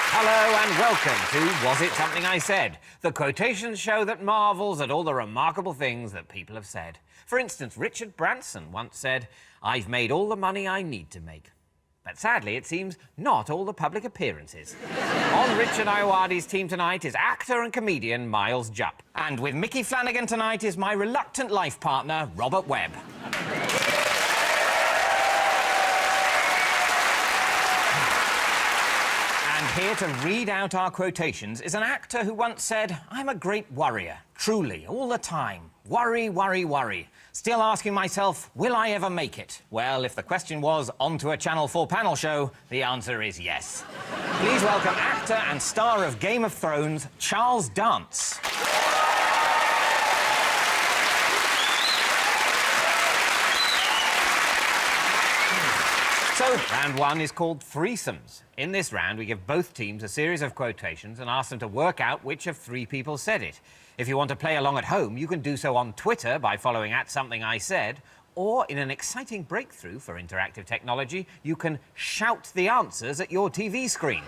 Hello and welcome to Was It Something I Said? The quotations show that marvels at all the remarkable things that people have said. For instance, Richard Branson once said, "I've made all the money I need to make." But sadly, it seems not all the public appearances. On Richard Ayoade's team tonight is actor and comedian Miles Jupp. And with Mickey Flanagan tonight is my reluctant life partner, Robert Webb. And here to read out our quotations is an actor who once said, "I'm a great worrier, truly, all the time. Worry, worry, worry. Still asking myself, will I ever make it?" Well, if the question was, on to a Channel 4 panel show, the answer is yes. Please welcome actor and star of Game of Thrones, Charles Dance. So, round one is called Threesomes. In this round, we give both teams a series of quotations and ask them to work out which of three people said it. If you want to play along at home, you can do so on Twitter by following @SomethingISaid, or in an exciting breakthrough for interactive technology, you can shout the answers at your TV screen.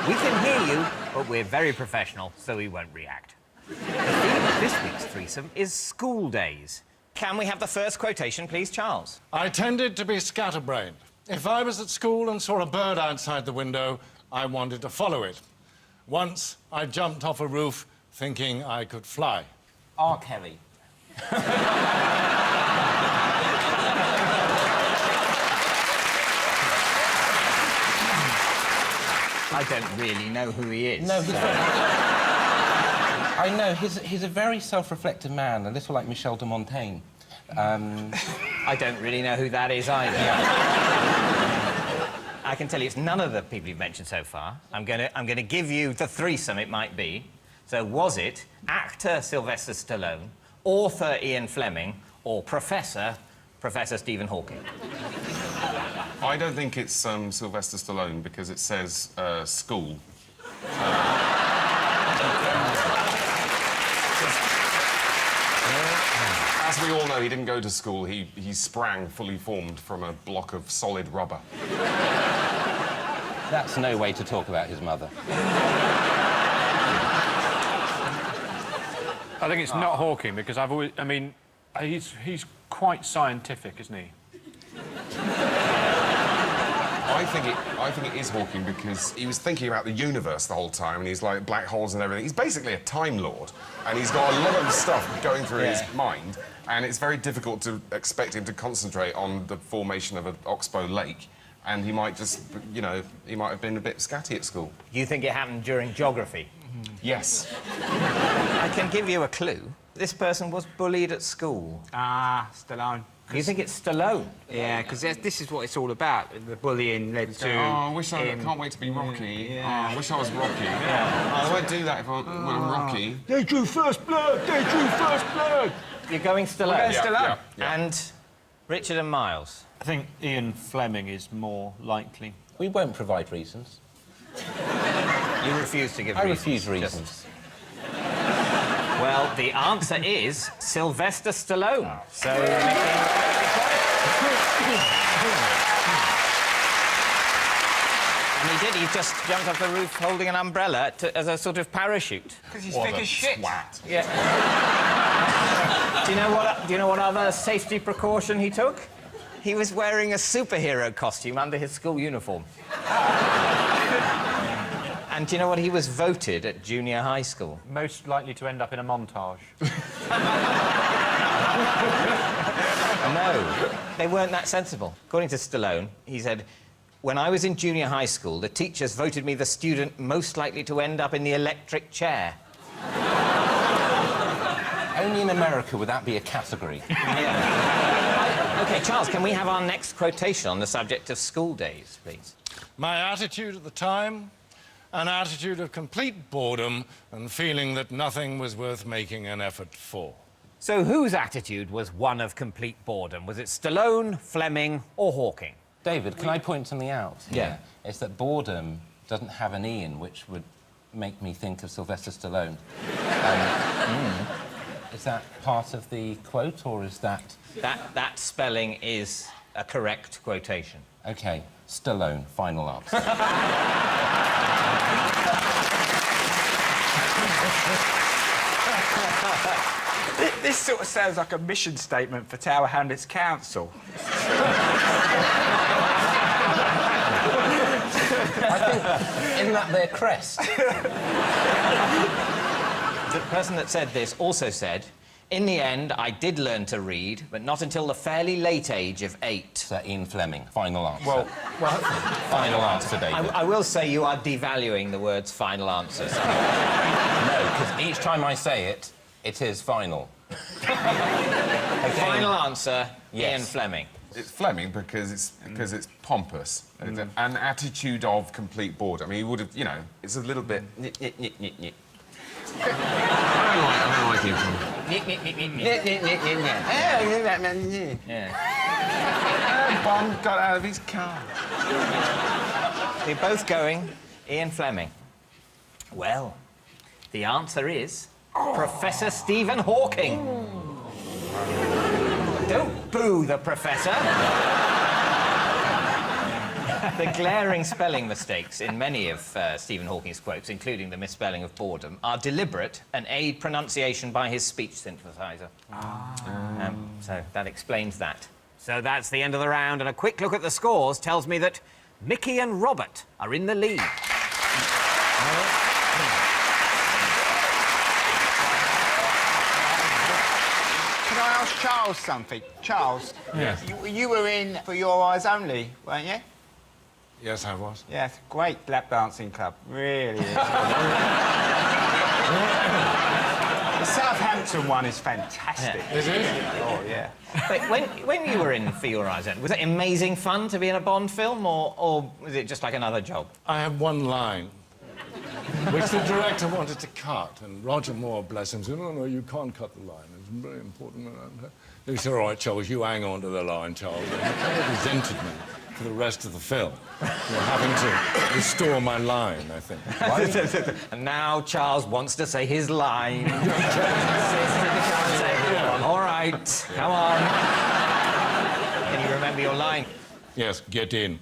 We can hear you, but we're very professional, so we won't react. The theme of this week's threesome is school days. Can we have the first quotation, please, Charles? I tended to be scatterbrained. If I was at school and saw a bird outside the window, I wanted to follow it. Once, I jumped off a roof thinking I could fly. R. Kelly. I don't really know who he is. No, he's I know, he's a very self-reflective man, a little like Michel de Montaigne. I don't really know who that is either. I can tell you it's none of the people you've mentioned so far. I'm gonna give you the threesome it might be. So was it actor Sylvester Stallone, author Ian Fleming, or Professor Stephen Hawking? I don't think it's Sylvester Stallone because it says school. As we all know, he didn't go to school. He sprang fully formed from a block of solid rubber. That's no way to talk about his mother. I think it's not Hawking because he's quite scientific, isn't he? I think it is Hawking because he was thinking about the universe the whole time, and he's like black holes and everything. He's basically a Time Lord, and he's got a lot of stuff going through his mind, and it's very difficult to expect him to concentrate on the formation of an oxbow lake. And he might just, you know, he might have been a bit scatty at school. You think it happened during geography? Yes. I can give you a clue. This person was bullied at school. Ah, Stallone. You think it's Stallone? Yeah, because this is what it's all about. The bullying led to... Oh, I can't wait to be Rocky. Yeah. Oh, I wish I was Rocky. Yeah. I won't do that when I'm Rocky. They drew first blood! They drew first blood! You're going Stallone? We're going Stallone. Yeah. And Richard and Miles? I think Ian Fleming is more likely. We won't provide reasons. You refuse to give I reasons? refuse reasons. Well, the answer is Sylvester Stallone. So... And he did. He just jumped off the roof holding an umbrella as a sort of parachute. Because he's thick as shit. Yeah. Do you know what other safety precaution he took? He was wearing a superhero costume under his school uniform. And do you know what he was voted at junior high school? Most likely to end up in a montage. No, they weren't that sensible. According to Stallone, he said, "When I was in junior high school, the teachers voted me the student most likely to end up in the electric chair." Only in America would that be a category. Yeah. OK, Charles, can we have our next quotation on the subject of school days, please? My attitude at the time, an attitude of complete boredom and feeling that nothing was worth making an effort for. So whose attitude was one of complete boredom? Was it Stallone, Fleming, or Hawking? David, can I point something out? Yeah. It's that boredom doesn't have an E in, which would make me think of Sylvester Stallone. Is that part of the quote, or is that... That spelling is a correct quotation. OK, Stallone, final answer. This sort of sounds like a mission statement for Tower Hamlets Council. Isn't that their crest? The person that said this also said, in the end, I did learn to read, but not until the fairly late age of 8. So Ian Fleming, final answer. Well, Final answer, David. I will say you are devaluing the words final answer. No, because each time I say it, it is final. Final answer, Yes. Ian Fleming. It's Fleming because it's pompous. An attitude of complete boredom. I mean, he would have, you know, it's a little bit... I don't like him. Bond got out of his car. You're both going, Ian Fleming. Well, the answer is Professor Stephen Hawking. Don't boo the professor. The glaring spelling mistakes in many of Stephen Hawking's quotes, including the misspelling of boredom, are deliberate and aid pronunciation by his speech synthesizer. So that explains that. So that's the end of the round, and a quick look at the scores tells me that Mickey and Robert are in the lead. can I ask Charles something? Charles? Yes. You were in For Your Eyes Only, weren't you? Yes, I was. Yes, great lap dancing club, really is. The Southampton one is fantastic. Is it? Oh, yeah. But when you were in For Your Eyes Only, was it amazing fun to be in a Bond film, or was it just like another job? I had one line, which the director wanted to cut, and Roger Moore, bless him, said, no, you can't cut the line. It's very important. He said, all right, Charles, you hang on to the line, Charles. And he kind of resented me for the rest of the film. Having to restore my line, I think. And now Charles wants to say his line. All right, come on. Can you remember your line? Yes, get in.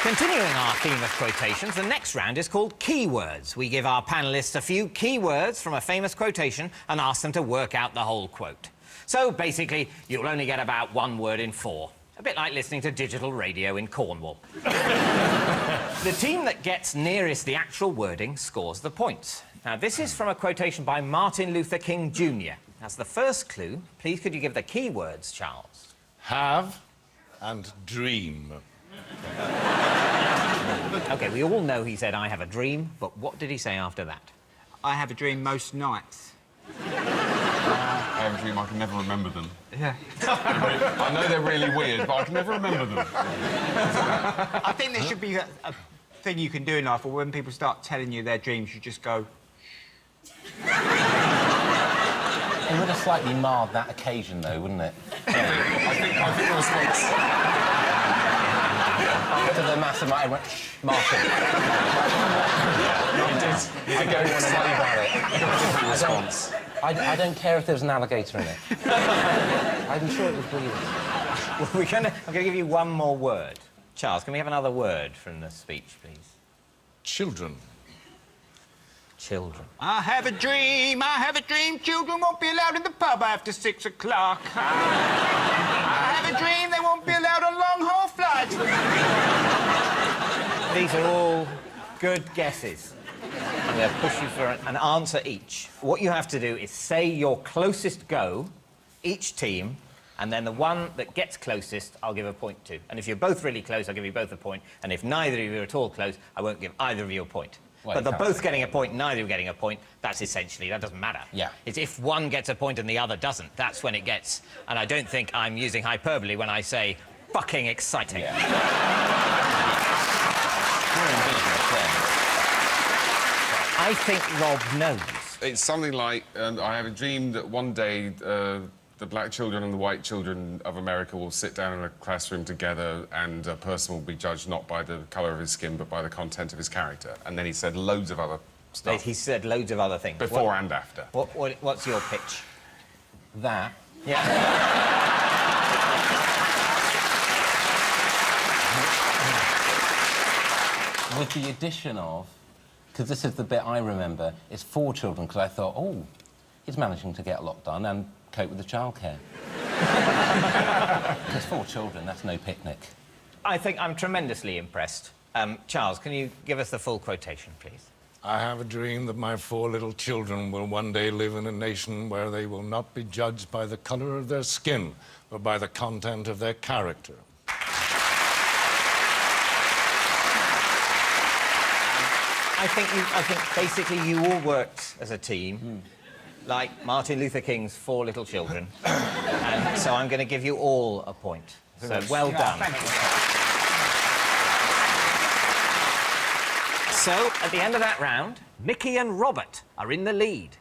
Continuing our theme of quotations, the next round is called Keywords. We give our panellists a few keywords from a famous quotation and ask them to work out the whole quote. So, basically, you'll only get about one word in 4. A bit like listening to digital radio in Cornwall. The team that gets nearest the actual wording scores the points. Now, this is from a quotation by Martin Luther King Jr. As the first clue, please could you give the keywords, Charles? Have and dream. OK, we all know he said, I have a dream, but what did he say after that? I have a dream most nights. I have a dream I can never remember them. Yeah. I know they're really weird, but I can never remember them. I think there should be a thing you can do in life, or when people start telling you their dreams, you just go... It would have slightly marred that occasion, though, wouldn't it? I think the response... After the massive, I went, shh, Martin. You did go slightly about it. Different response. I don't care if there's an alligator in it. I'm sure it was brilliant. Well, I'm going to give you one more word. Charles, can we have another word from the speech, please? Children. Children. I have a dream, children won't be allowed in the pub after 6 o'clock. I have a dream, they won't be allowed on long-haul flights. These are all good guesses. I'm going to push you for an answer each. What you have to do is say your closest go, each team, and then the one that gets closest, I'll give a point to. And if you're both really close, I'll give you both a point. And if neither of you are at all close, I won't give either of you a point. Well, but they're can't both say getting a point, neither of you getting a point. That's essentially, that doesn't matter. Yeah. It's if one gets a point and the other doesn't, that's when it gets... And I don't think I'm using hyperbole when I say fucking exciting. Yeah. You're ambitious, then. I think Rob knows. It's something like, I have a dream that one day the black children and the white children of America will sit down in a classroom together and a person will be judged not by the colour of his skin but by the content of his character. And then he said loads of other stuff. He said loads of other things. Before and after. What's your pitch? That. Yeah. With the addition of, because this is the bit I remember, it's 4 children, because I thought, oh, he's managing to get a lot done and cope with the childcare. Because 4 children, that's no picnic. I think I'm tremendously impressed. Charles, can you give us the full quotation, please? I have a dream that my 4 little children will one day live in a nation where they will not be judged by the colour of their skin, but by the content of their character. I think basically you all worked as a team, like Martin Luther King's 4 little children. And so I'm going to give you all a point. So well done. Thank you. So, at the end of that round, Mickey and Robert are in the lead.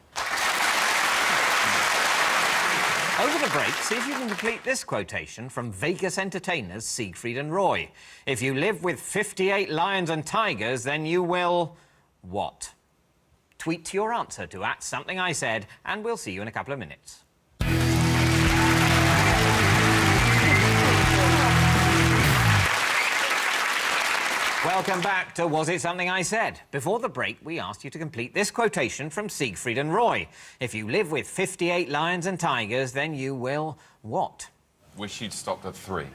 Over the break, see if you can complete this quotation from Vegas entertainers Siegfried and Roy. If you live with 58 lions and tigers, then you will... what? Tweet your answer to @SomethingIsaid, and we'll see you in a couple of minutes. Welcome back to Was It Something I Said? Before the break, we asked you to complete this quotation from Siegfried and Roy. If you live with 58 lions and tigers, then you will... what? Wish you'd stopped at 3.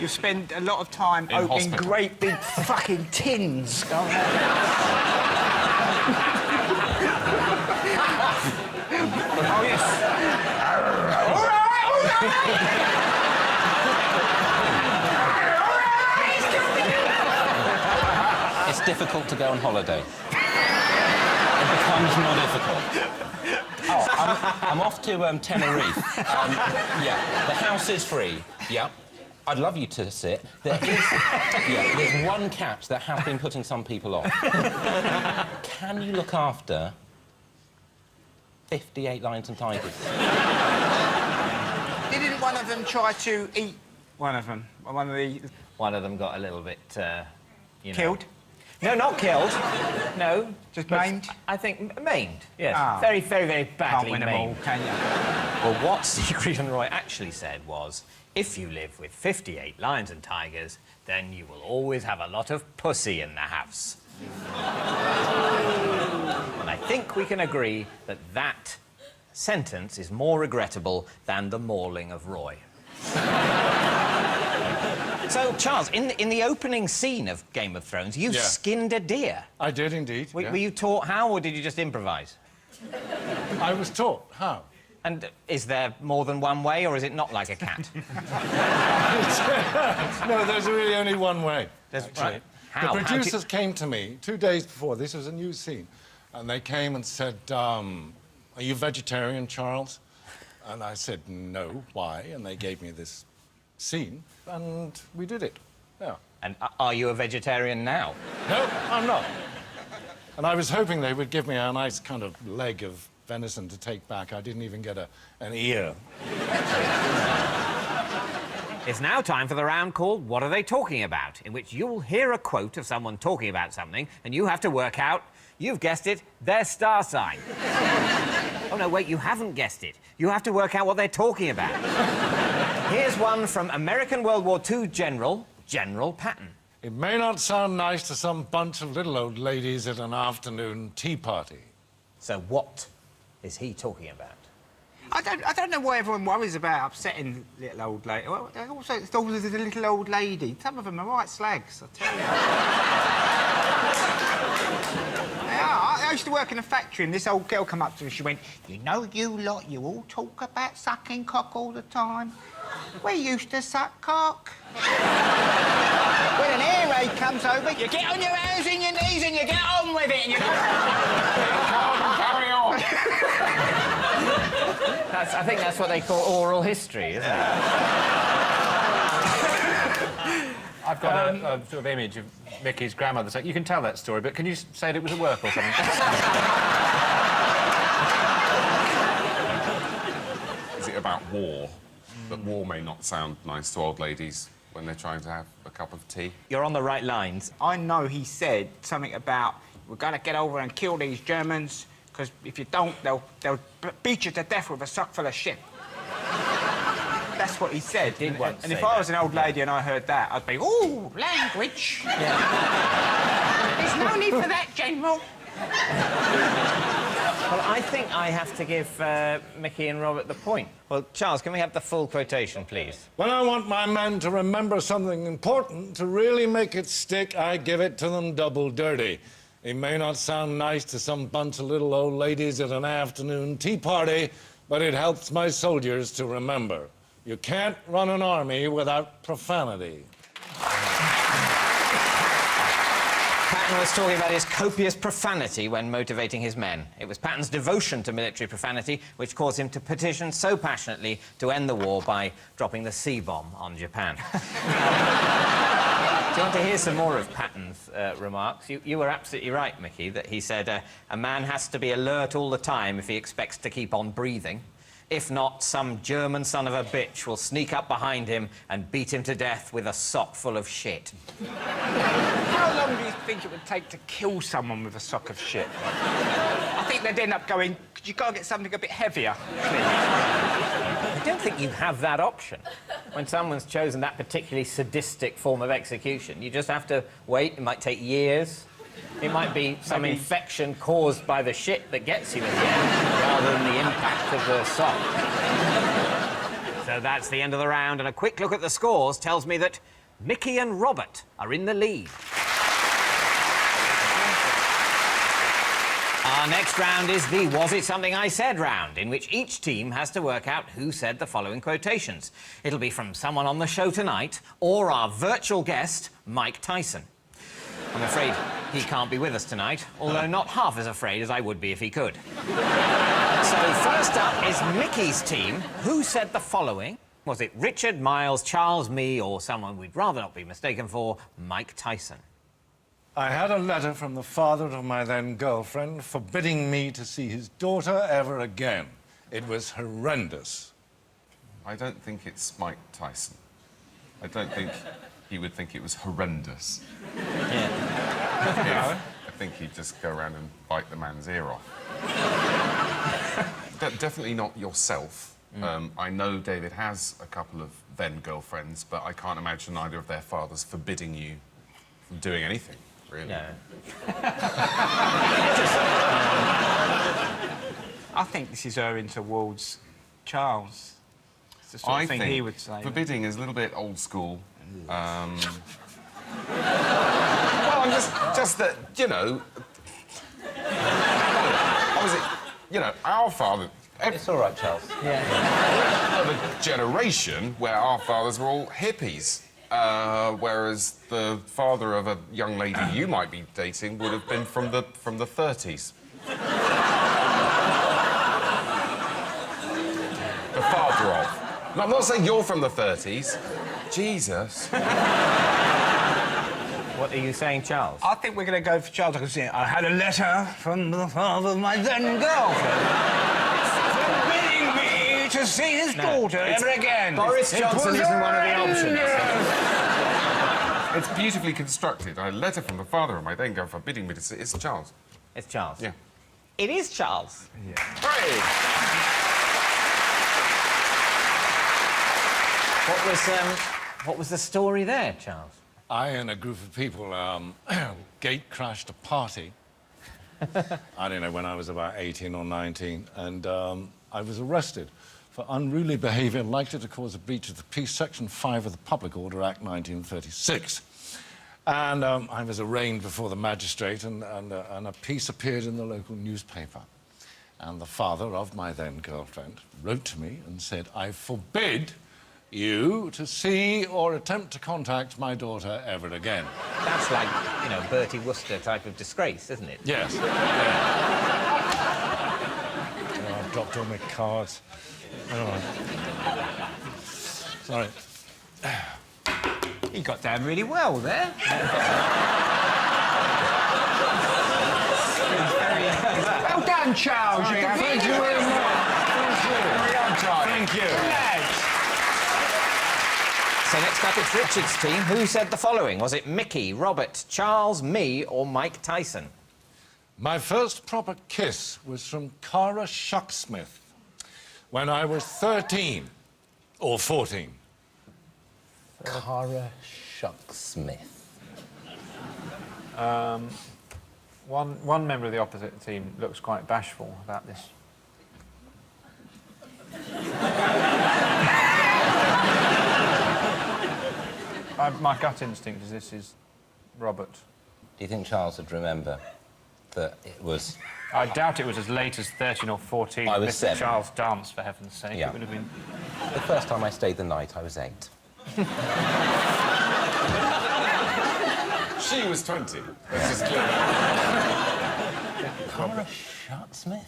You spend a lot of time In opening hospital. great big fucking tins. Oh, yes. It's difficult to go on holiday. It becomes more difficult. Oh, I'm off to Tenerife. Yeah, the house is free. Yep. I'd love you to sit. There's one catch that has been putting some people off. Can you look after 58 lions and tigers? Didn't one of them try to eat one of them? One of the... One of them got a little bit, you know... Killed? No, not killed. No. Just but maimed? I think maimed, yes. Ah. Very, very, very Can't badly win them all, maimed. can you? Well, what Siegfried and Roy actually said was, if you live with 58 lions and tigers, then you will always have a lot of pussy in the house. And I think we can agree that that sentence is more regrettable than the mauling of Roy. So, Charles, in the opening scene of Game of Thrones, you skinned a deer. I did indeed. Were you taught how, or did you just improvise? I was taught how. And is there more than one way, or is it not like a cat? No, there's really only one way. Right. How? The producers came to me 2 days before. This was a new scene. And they came and said, are you vegetarian, Charles? And I said, no. Why? And they gave me this scene, and we did it. Yeah. And are you a vegetarian now? No, I'm not. And I was hoping they would give me a nice kind of leg of venison to take back. I didn't even get an ear. It's now time for the round called What Are They Talking About?, in which you'll hear a quote of someone talking about something, and you have to work out, you've guessed it, their star sign. Oh, no, wait, you haven't guessed it. You have to work out what they're talking about. Here's one from American World War II General Patton. It may not sound nice to some bunch of little old ladies at an afternoon tea party. So what is he talking about? I don't know why everyone worries about upsetting little old lady. Well, also, it's always a little old lady. Some of them are right slags, I tell you. I used to work in a factory, and this old girl come up to me. She went, "You know, you lot, you all talk about sucking cock all the time. We used to suck cock." When an air raid comes over, you get on your hands and your knees and you get on with it, and you know. Carry on. I think that's what they call oral history, isn't it? I've got a sort of image of Mickey's grandmother saying, you can tell that story, but can you say that it was at work or something? Is it about war? That war may not sound nice to old ladies when they're trying to have a cup of tea? You're on the right lines. I know he said something about we've got to get over and kill these Germans, because if you don't, they'll beat you to death with a sock full of shit. That's what he said. Did once and say if I was that. an old lady and I heard that, I'd be, ooh, language. There's no need for that, General. Well, I think I have to give Mickey and Robert the point. Well, Charles, can we have the full quotation, please? When I want my men to remember something important, to really make it stick, I give it to them double dirty. It may not sound nice to some bunch of little old ladies at an afternoon tea party, but it helps my soldiers to remember. You can't run an army without profanity. Patton was talking about his copious profanity when motivating his men. It was Patton's devotion to military profanity which caused him to petition so passionately to end the war by dropping the C-bomb on Japan. Do you want to hear some more of Patton's remarks? You were absolutely right, Mickey, that he said a man has to be alert all the time if he expects to keep on breathing. If not, some German son of a bitch will sneak up behind him and beat him to death with a sock full of shit. How long do you think it would take to kill someone with a sock of shit? I think they'd end up going, could you go and get something a bit heavier, please? I don't think you have that option. When someone's chosen that particularly sadistic form of execution, you just have to wait. It might take years. It might be some infection caused by the shit that gets you in the end, rather than the impact of the sock. So that's the end of the round, and a quick look at the scores tells me that Mickey and Robert are in the lead. Our next round is the Was It Something I Said round, in which each team has to work out who said the following quotations. It'll be from someone on the show tonight, or our virtual guest, Mike Tyson. I'm afraid he can't be with us tonight, although not half as afraid as I would be if he could. So first up is Mickey's team. Who said the following? Was it Richard, Miles, Charles, me, or someone we'd rather not be mistaken for, Mike Tyson? I had a letter from the father of my then girlfriend forbidding me to see his daughter ever again. It was horrendous. I don't think it's Mike Tyson. I don't think he would think it was horrendous. Yeah. I think he'd just go around and bite the man's ear off. Definitely not yourself. I know David has a couple of then girlfriends, but I can't imagine either of their fathers forbidding you from doing anything, really. No. I think this is erring towards Charles. It's the sort of thing he would say. Forbidding is a little bit old school. Well, I'm just that, you know... Obviously, you know, our father... It's all right, Charles. Yeah. Of a generation where our fathers were all hippies, whereas the father of a young lady you might be dating would have been from the 30s. The father of. No, I'm not saying you're from the 30s. Jesus. What are you saying, Charles? I think we're going to go for Charles. I had a letter from the father of my then girlfriend forbidding me to see his daughter ever again. Boris Johnson isn't one of the options. It's beautifully constructed. A letter from the father of my then girlfriend forbidding me to see... It's Charles. It's Charles. Yeah. It is Charles. Yeah. Hooray! What was the story there, Charles? I and a group of people gate crashed a party. I don't know, when I was about 18 or 19, and I was arrested for unruly behaviour likely to cause a breach of the peace, Section 5 of the Public Order Act 1936. And I was arraigned before the magistrate, and a piece appeared in the local newspaper. And the father of my then girlfriend wrote to me and said, I forbid you to see or attempt to contact my daughter ever again. That's like, you know, Bertie Wooster type of disgrace, isn't it? Yes. Yeah. Oh, I've dropped all my cards. Oh. Sorry. He got down really well there. Well done, Charles. Thank you very much. Thank you. So next up, it's Richard's team. Who said the following? Was it Mickey, Robert, Charles, me, or Mike Tyson? My first proper kiss was from Cara Shucksmith when I was 13 or 14. Cara Shucksmith. One member of the opposite team looks quite bashful about this. My gut instinct is this is Robert. Do you think Charles would remember that it was... I doubt it was as late as 13 or 14. I was Mr. 7. Charles Dance, for heaven's sake. Yeah. It would have been... The first time I stayed the night, I was 8. She was 20. Let's just clear that. Cara Shucksmith?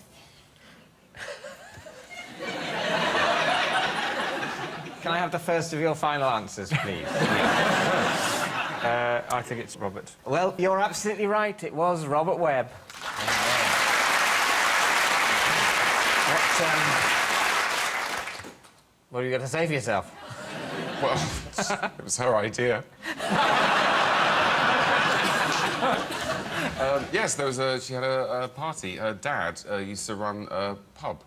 Can I have the first of your final answers, please? I think it's Robert. Well, you're absolutely right. It was Robert Webb. What have you got to say for yourself? Well, it was her idea. Yes, there was she had a party. Her dad used to run a pub,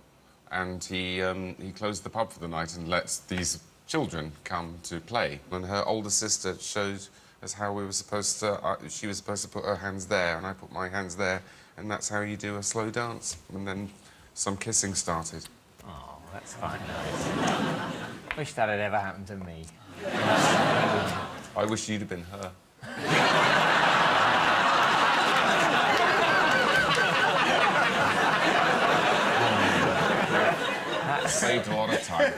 and he closed the pub for the night and let these children come to play. And her older sister showed us how we were supposed to... she was supposed to put her hands there, and I put my hands there, and that's how you do a slow dance. And then some kissing started. Oh, that's fine. Wish that had ever happened to me. I wish you'd have been her. That's... Saved a lot of time.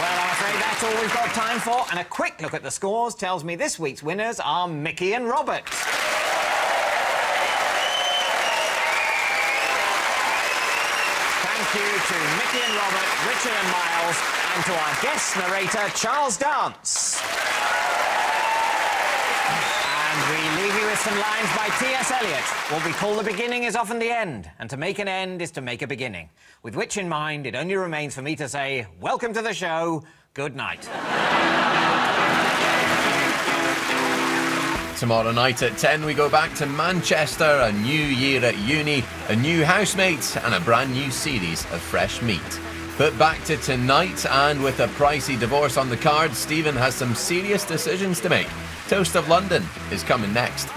Well, I'm afraid that's all we've got time for, and a quick look at the scores tells me this week's winners are Mickey and Robert. Thank you to Mickey and Robert, Richard and Miles, and to our guest narrator, Charles Dance. And we leave you with some lines by T.S. Eliot. What we call the beginning is often the end, and to make an end is to make a beginning. With which in mind, it only remains for me to say, welcome to the show, good night. Tomorrow night at 10 we go back to Manchester, a new year at uni, a new housemate and a brand new series of fresh meat. But back to tonight, and with a pricey divorce on the cards, Stephen has some serious decisions to make. Toast of London is coming next.